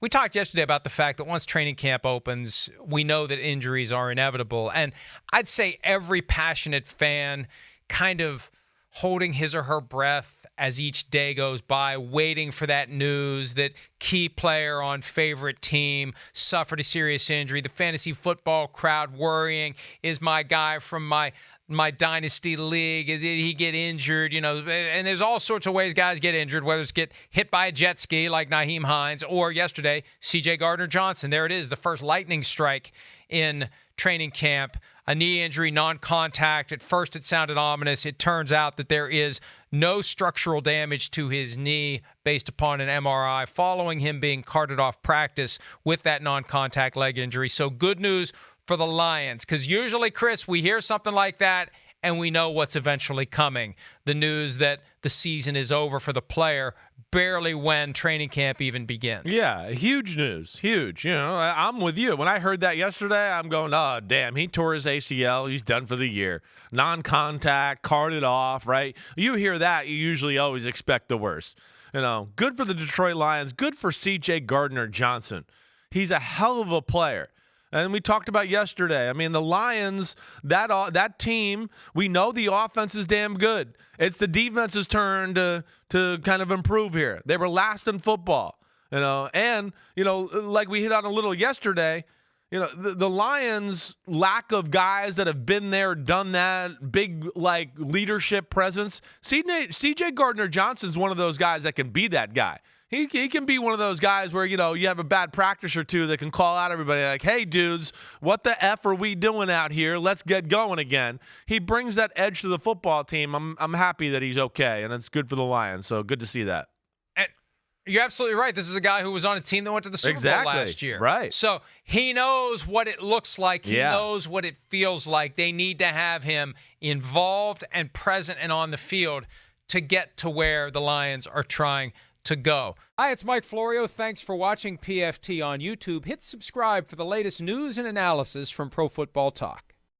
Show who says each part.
Speaker 1: we talked yesterday about the fact that once training camp opens, we know that injuries are inevitable. And I'd say every passionate fan kind of holding his or her breath as each day goes by, waiting for that news that key player on favorite team suffered a serious injury. The fantasy football crowd worrying, is my guy from my dynasty league, did he get injured? And there's all sorts of ways guys get injured, whether it's get hit by a jet ski like Nyheim Hines, or yesterday, C.J. Gardner-Johnson. There it is, the first lightning strike in training camp. A knee injury, non-contact. At first it sounded ominous. It turns out that there is no structural damage to his knee based upon an MRI following him being carted off practice with that non-contact leg injury. So good news for the Lions, because usually, Chris, we hear something like that and we know what's eventually coming. The news that the season is over for the player barely when training camp even begins.
Speaker 2: Yeah, huge news. Huge. I'm with you. When I heard that yesterday, I'm going, oh, damn, he tore his ACL. He's done for the year. Non-contact, carted off, right? You hear that, you usually always expect the worst. Good for the Detroit Lions. Good for C.J. Gardner-Johnson. He's a hell of a player. And we talked about yesterday. I mean, the Lions, that team, we know the offense is damn good. It's the defense's turn to kind of improve here. They were last in football, and like we hit on a little yesterday, the Lions' lack of guys that have been there, done that, big like leadership presence. C.J. Gardner-Johnson's one of those guys that can be that guy. He can be one of those guys where, you have a bad practice or two that can call out everybody like, hey, dudes, what the F are we doing out here? Let's get going again. He brings that edge to the football team. I'm happy that he's okay, and it's good for the Lions. So good to see that.
Speaker 1: And you're absolutely right. This is a guy who was on a team that went to the Super Bowl last year.
Speaker 2: Right.
Speaker 1: So he knows what it looks like. He knows what it feels like. They need to have him involved and present and on the field to get to where the Lions are trying to go. Hi, it's Mike Florio. Thanks for watching PFT on YouTube. Hit subscribe for the latest news and analysis from Pro Football Talk.